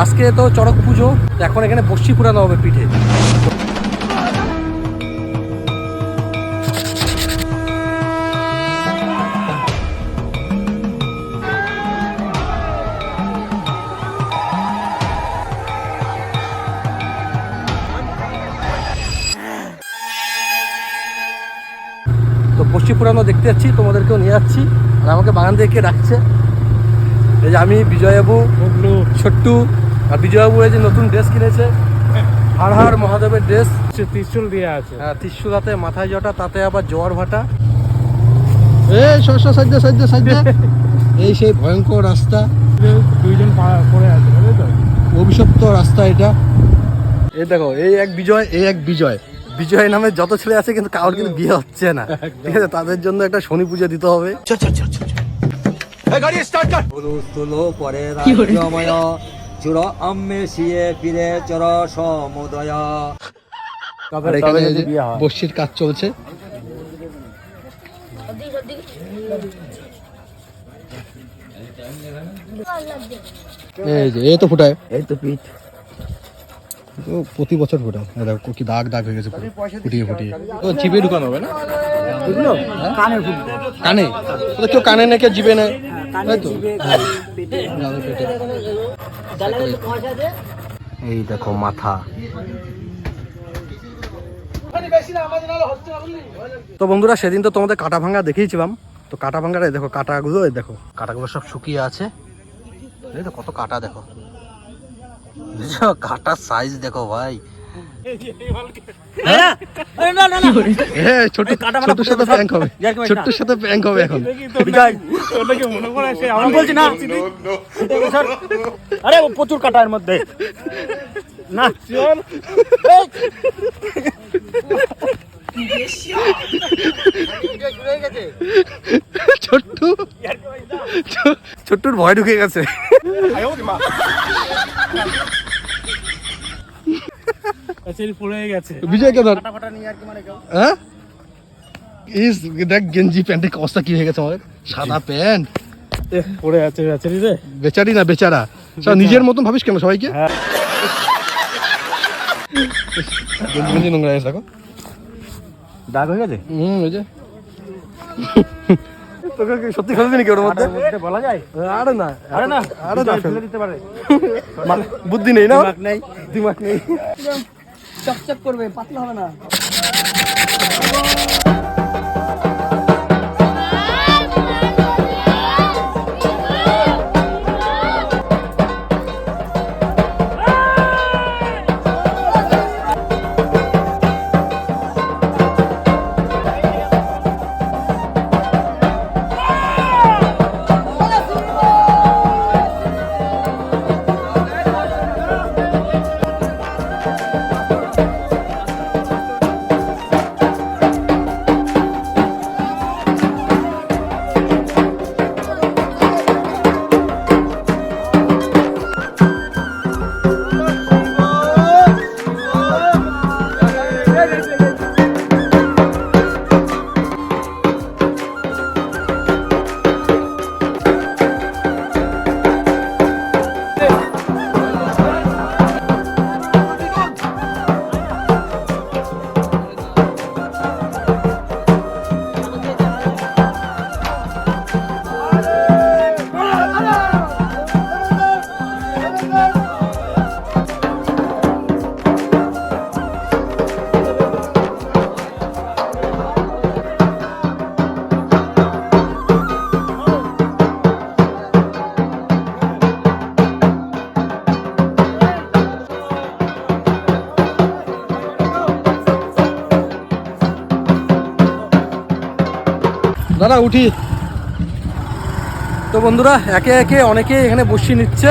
আজকে তো চড়ক পুজো, এখন এখানে বস্যি পুরানো হবে পিঠে। তো বস্যি পুরানো দেখতে যাচ্ছি, তোমাদেরকেও নিয়ে যাচ্ছি। আর আমাকে বাগান থেকে ডাকছে, এই যে আমি, বিজয়বাবু, ছোট্টু। আর বিজয়বাবু এই যে নতুন ড্রেস কিনেছে, হর হর মহাদেবের ড্রেস, ত্রিশূল দিয়ে আছে। হ্যাঁ, ত্রিশূল হাতে, মাথায় জটা, তাতে আবার জোয়ার ভাটা। এই শস্য সাধ্য সাধ্য সাধ্য এই সেই ভয়ঙ্কর রাস্তা, দুইজন পড়ে আছে, অভিশপ্ত রাস্তা এটা। এই দেখো, এই এক বিজয়, এই এক বিজয়। বিজয় নামে যত ছেলে আছে কিন্তু কারোর কিন্তু বিয়ে হচ্ছে না, ঠিক আছে? তাদের জন্য একটা শনি পুজো দিতে হবে। গাড়ি স্টার্ট কর। পুরুষতুলো পরে রাজ্যময় চুর আম্মেশিয়ে ফিরে চর সমুদয়। আর এখানে বস্যির কাজ চলছে। এই যে এই তো ফুটায়, এই তো পিঠ প্রতি বছর ফোটায়। দেখো কি দাগ দাগ হয়ে গেছে, ফুটিয়ে ফুটিয়ে। ও জিভে ঢুকানো হবে না এগুলো? কানে ফুটবে, কানে? কেউ কানে নেই, কেউ জিভে নেয়, তাই তো? এই দেখো মাথা। তো বন্ধুরা, সেদিন তো তোমাদের কাটা ভাঙা দেখিয়েছিলাম। তো কাটা ভাঙাটা দেখো, কাটাগুলো দেখো, কাটাগুলো সব শুকিয়ে আছে। এই তো কত কাটা দেখো, কাটার সাইজ দেখো ভাই। ছোট্টুর সাথে প্র্যাঙ্ক হবে, ছোট্টুর সাথে প্র্যাঙ্ক হবে এখন। বলছি না, আরে প্রচুর কাটার মধ্যে না। ছোট্টুর ভয় ঢুকে গেছে। বিজয় কে ধর, হ্যাঁ দেখ গেঞ্জি প্যান্টের অবস্থা কি হয়ে গেছে আমাদের। সাদা প্যান্ট পড়ে আছে বেচারি রে। বেচারি না, বেচারা। সব নিজের মতন ভাবিস কেন সবাইকে? গেঞ্জি নোংরা হয়েছে দেখো, দাগ হয়ে গেছে। ওই যে তোকে কি সত্যি ফেলে দিনি কি ওর মধ্যে? বলা যায়? আরে না, আরে না, আরে না, ফেলে দিতে পারে। বুদ্ধি নেই না, দিমাগ নেই, দিমাগ নেই। চকচক করবে, পাতলা হবে না। দাদা উঠি। তো বন্ধুরা, একে একে অনেকে এখানে বসি নিচ্ছে।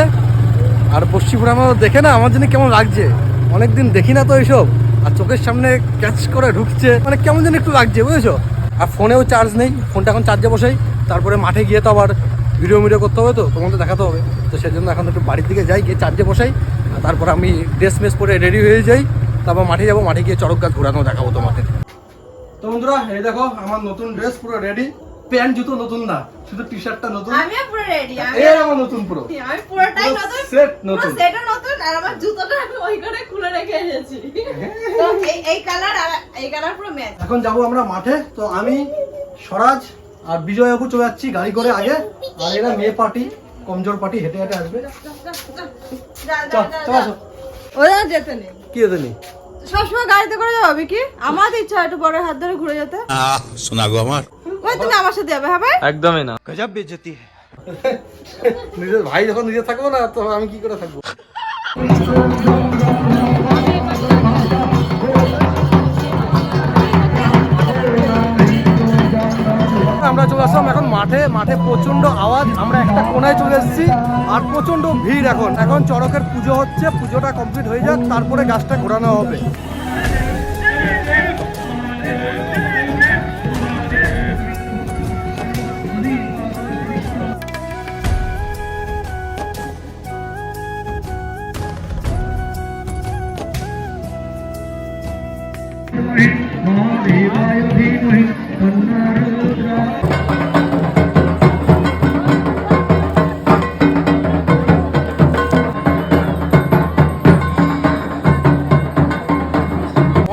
আর বসি পুরানো দেখে না আমার জন্য কেমন লাগছে, অনেকদিন দেখি না তো এইসব। আর চোখের সামনে ক্যাচ করে ঢুকছে, মানে কেমন যেন একটু লাগছে, বুঝেছো? আর ফোনেও চার্জ নেই, ফোনটা এখন চার্জে বসাই। তারপরে মাঠে গিয়ে তো আবার ভিডিও করতে হবে, তো তোমাদের দেখাতে হবে। তো সেই জন্য এখন একটু বাড়ির দিকে যাই, গিয়ে চার্জে বসাই। আর তারপর আমি ড্রেস মেস পরে রেডি হয়ে যাই, তারপর মাঠে যাবো, মাঠে গিয়ে চড়ক গাছ ঘোরানো দেখাবো তোমাদের। তো বন্ধুরা, এই দেখো আমার নতুন ড্রেস পুরো রেডি। প্যান্ট জুতো নতুন না, শুধু টি শার্টটা নতুন। আমিও পুরো রেডি। এই আমার নতুন পুরো। আমি পুরোটাই নতুন। সেট নতুন। সেটও নতুন আর আমার জুতোটা আমি ওই করে খুলে রেখে এসেছি। তো এই কালার আর এই কালার পুরো ম্যাচ। এখন যাব আমরা মাঠে, তো আমি স্বরাজ আর বিজয় বাবু চলে যাচ্ছি গাড়ি করে আগে, আর এরা মেয়ে পার্টি, কমজোর পার্টি হেঁটে হেঁটে আসবে। চল চল আসো। ওরা যেতে নেই। কি হতে নেই? সবসময় গাড়িতে করে যাবে কি? আমার তো ইচ্ছা একটু বড় হাত ধরে ঘুরে যেতে। শোনা গো আমার। ওই তুমি আমার সাথে যাবে হবে? একদমই না। গজব বেজতি। নিজের ভাই যখন নিজে থাকবো না, তো আমি কি করে থাকবো? আমরা চলে আসলাম এখন মাঠে। মাঠে প্রচন্ড আওয়াজ, আমরা একটা কোনায় চলে এসেছি আর প্রচন্ড ভিড়। এখন চড়কের পুজো হচ্ছে, পুজোটা কমপ্লিট হয়ে যাক, তারপরে গাছটা ঘোরানো হবে।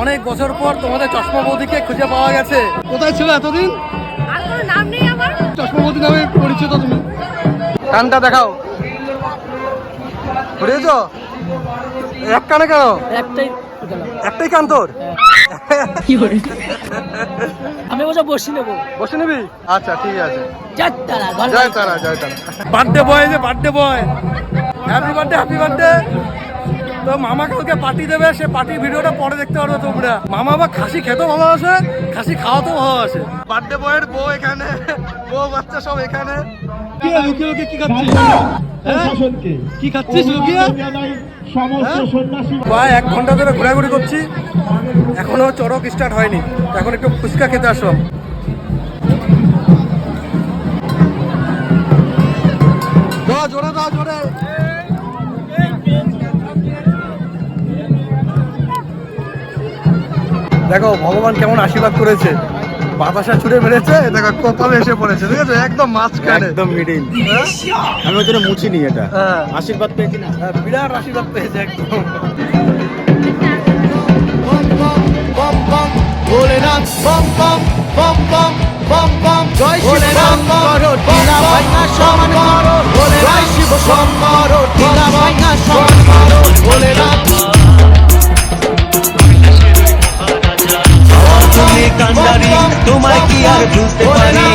অনেক বছর পর তোমাদের চশমা বৌদিকে খুঁজে পাওয়া গেছে। কোথায় ছিল এতদিন? আর কোনো নাম নেই আমার। চশমা বৌদি নামে পরিচিত তুমি। কানটা দেখাও। বুঝেছ? এক কানে কেন? একটাই কান তোর? আমি বসে বসি নেবো। বসে নিবি? আচ্ছা ঠিক আছে। জয় তারা, জয় তারা, জয় তারা। বার্থডে বয়, যে birthday boy, happy birthday, happy birthday. তো মামা কালকে পার্টি দেবে, সে পার্টির ভিডিওটা পরে দেখতে পারবে তোমরা। মামা আবার খাসি খেতেও ভালোবাসে, খাসি খাওয়াতেও ভালোবাসে। বার্থডে বয়ের বউ এখানে, বউ বাচ্চা সব এখানে। কি লুকিয়ে লুকিয়ে কি খাচ্ছিস? কি খাচ্ছিস লুকিয়ে? প্রায় 1 ঘন্টা ধরে ঘোরাঘুরি করছি, এখনো চড়ক স্টার্ট হয়নি। এখন একটু ফুচকা খেতে আসলাম। জোরে দাও, জোরে। দেখো ভগবান কেমন আশীর্বাদ করেছে, বাতাসা ছুড়ে মেরেছে, দেখো কপালে এসে পড়েছে, ঠিক আছে? একদম মাঝখানে, একদম মিডিল। আমি ওই জন্য মুছিনি এটা। আশীর্বাদ পেয়েছি না? বিরাট আশীর্বাদ পেয়েছে একদম। তোমায় কি আর বুঝতে পারি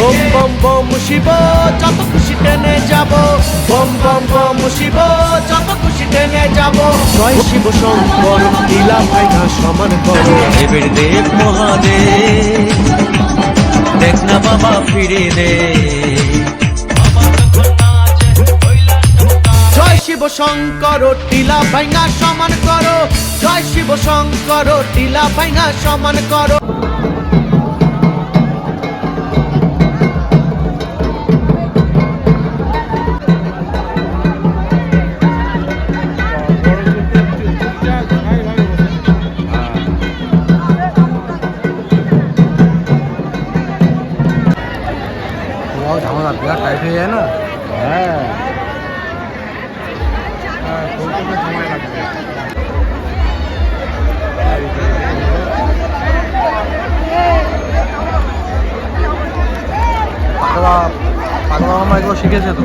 বম বম বম শিব যত খুশি টেনে যাব বম বম বম শিব যত খুশি টেনে যাব জয় শিব শঙ্কর লীলা ভাইনা সমান করো দেবের দেব মহাদেব দেখ না বাবা ফিরে দে জয় শিব শঙ্কর টিলা ভাইনা সমান করো জয় শিব শঙ্কর টিলা ভাইনা সমান করো ঝামেলা বিরাট টাইট হয়ে যায় না? হ্যাঁ পাগলা পাগলা মামা এগুলো শিখেছে তো,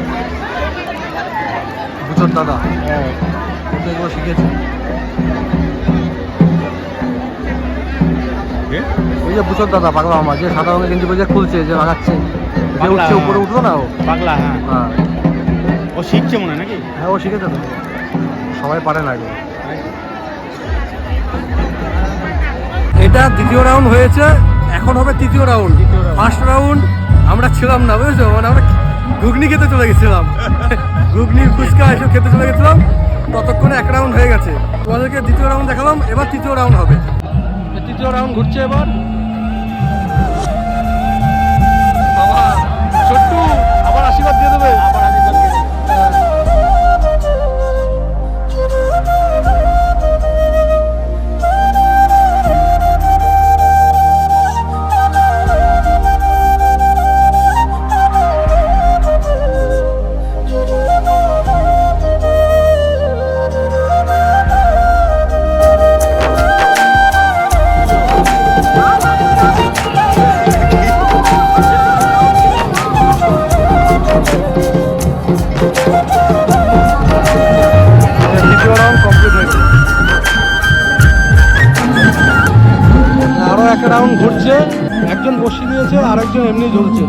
বুঝর দাদা এগুলো শিখেছে। ওই যে বুঝর দাদা পাগলা মামা, যে সাদা রঙের গেঞ্জি পরে খুলছে, যে লাগাচ্ছে, যে উঠছে উপরে উঠলো না ও পাগলা। হ্যাঁ হ্যাঁ ও শিখছে মনে হয় নাকি? হ্যাঁ ও শিখেছে তো, সবাই পারে না এগুলো। এটা দ্বিতীয় রাউন্ড হয়েছে, এখন হবে তৃতীয় রাউন্ড। ফার্স্ট রাউন্ড আমরা ছিলাম না, বুঝেছো? মানে আমরা ঘুগনি খেতে চলে গেছিলাম, ঘুগনি ফুচকা এসব খেতে চলে গেছিলাম, ততক্ষণে 1 রাউন্ড হয়ে গেছে। তোমাদেরকে দ্বিতীয় রাউন্ড দেখালাম, এবার তৃতীয় রাউন্ড হবে। তৃতীয় রাউন্ড ঘুরছে এবার। বাবা ছোট্টু আবার আশীর্বাদ দিয়ে দেবে। একটা রাউন্ড ঘুরছে, একজন বসি নিয়েছে আর একজন এমনি ঝুলছে।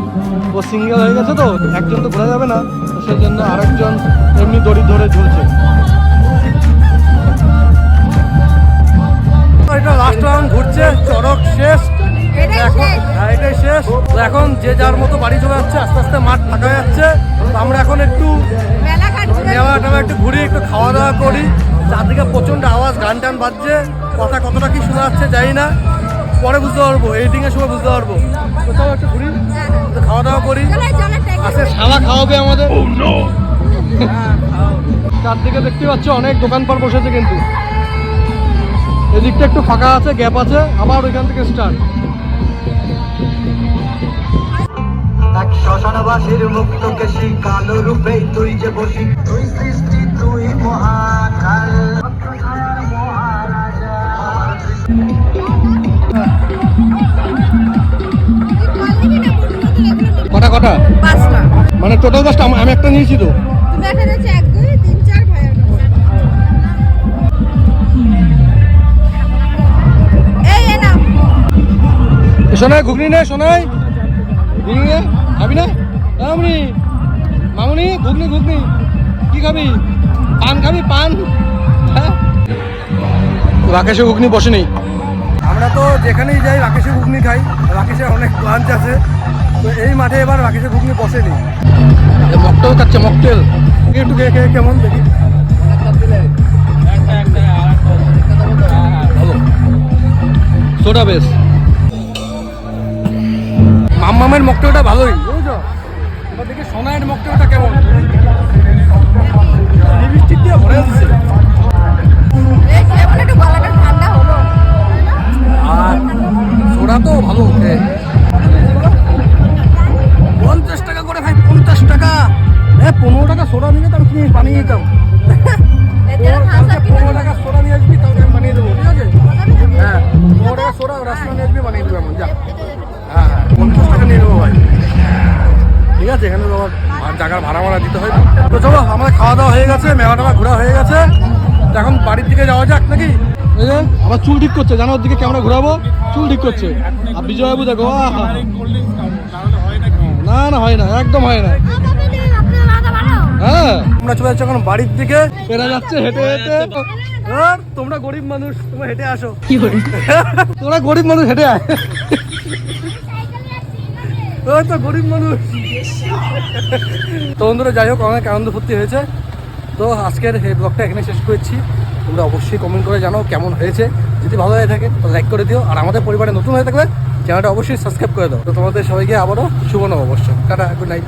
ও সিঙ্গেল হয়ে গেছে তো, একজন তো ঘোরা যাবে না, তো সেই জন্য আরেকজন এমনি দড়ি ধরে ঝুলছে। এটা লাস্ট রাউন্ড ঘুরছে, চড়ক শেষ এখন। হ্যাঁ, এটাই শেষ। তো এখন যে যার মতো বাড়ি চলে যাচ্ছে, আস্তে আস্তে মাঠ ফাঁকা হয়ে যাচ্ছে। তো আমরা এখন একটু মেলা একটু ঘুরি, একটু খাওয়া দাওয়া করি। চারদিকে প্রচন্ড আওয়াজ, গান টান বাজছে, কথা কতটা কি শোনা যাচ্ছে জানি না, পরে বুঝতে পারবো, এডিটিং এর সময় বুঝতে পারবো। তো চলো একটু ঘুরি, একটু খাওয়া দাওয়া করি। আজকে শালা খাওয়াবে আমাদের। চারদিকে দেখতে পাচ্ছ অনেক দোকানপাট বসেছে, কিন্তু এদিকটা একটু ফাঁকা আছে, গ্যাপ আছে, আবার ওইখান থেকে স্টার্ট। এক শ্মশানবাসীর মুক্ত কেশি কালো রূপে তুই যে বসি, তুই সৃষ্টি তুই মহাকাল। কটা কটা পাঁচটা। মানে টোটাল 10টা, আমি একটা নিয়েছি তো। তুমি একটা হচ্ছে 1 2 3 4 ভাই। এই নাও সোনাই ঘুগনি নে, সোনাই ঘুগনি নে, খাবি না? মামুনি মামুনি ঘুগনি ঘুগনি কি খাবি? পান খাবি? পান? হ্যাঁ, রাকেশে ঘুগনি বসে নেই। আমরা তো যেখানেই যাই রাকেশে ঘুগনি খাই, রাকেশের অনেক ব্রাঞ্চ আছে। তো এই মাঠে এবার রাকেশে ঘুগনি বসেনি। মকটেল খাচ্ছে, মকটেল একটু খেয়ে খেয়ে কেমন দেখি। ভালো সোডা বেশ। মাম্মামের মকটেলটা ভালোই, বুঝছো? এবার দেখি সোনাইয়ের মকটেলটা কেমন। লিপস্টিক দিয়ে ভরে দিচ্ছে। একটু গলাটা ঠান্ডা হলো। আর সোডা তো ভালো। 50 টাকা করে ভাই, 50 টাকা। 15 টাকা সোডা নিলে তো আমি কিনে বানিয়ে দিতাম। 15 টাকা সোডা নিয়ে আসবি, তাহলে আমি বানিয়ে দেবো, ঠিক আছে? হ্যাঁ, 15 টাকা সোডা রাস্তা নিয়ে আসবি, বানিয়ে দেবো এমন। যা, হ্যাঁ হ্যাঁ, 50 টাকা নিয়ে নেবো ভাই, ঠিক আছে? এখানে তো আমার জায়গার ভাড়া দিতে হয়। তো চলো, আমাদের খাওয়া দাওয়া হয়ে গেছে, মেলা টেলা ঘোরা হয়ে গেছে। তো এখন বাড়ির দিকে যাওয়া যাক নাকি? এই যে আবার চুল ঠিক করছে, জানো? ওর দিকে ক্যামেরা ঘোরাবো, চুল ঠিক করছে। আর বিজয়বাবু দেখো, আহা, না না হয় না, একদম হয় না। হ্যাঁ, আমরা চলে যাচ্ছি এখন বাড়ির দিকে। এরা যাচ্ছে হেঁটে হেঁটে। আর তোমরা গরিব মানুষ, তোমরা হেঁটে আসো। কি করে তোমরা গরিব মানুষ হেঁটে আয়। ওই তো গরিব মানুষ। তো বন্ধুরা, যাই হোক, অনেক আনন্দ ফুর্তি হয়েছে। তো আজকের এই ব্লগটা এখানে শেষ করছি। তোমরা অবশ্যই কমেন্ট করে জানাও কেমন হয়েছে। যদি ভালো হয়ে থাকে তো লাইক করে দিও, আর আমাদের পরিবারে নতুন হয়ে থাকলে চ্যানেলটা অবশ্যই সাবস্ক্রাইব করে দাও। তো তোমাদের সবাইকে আবারও শুভ নববর্ষ। Tata, good night.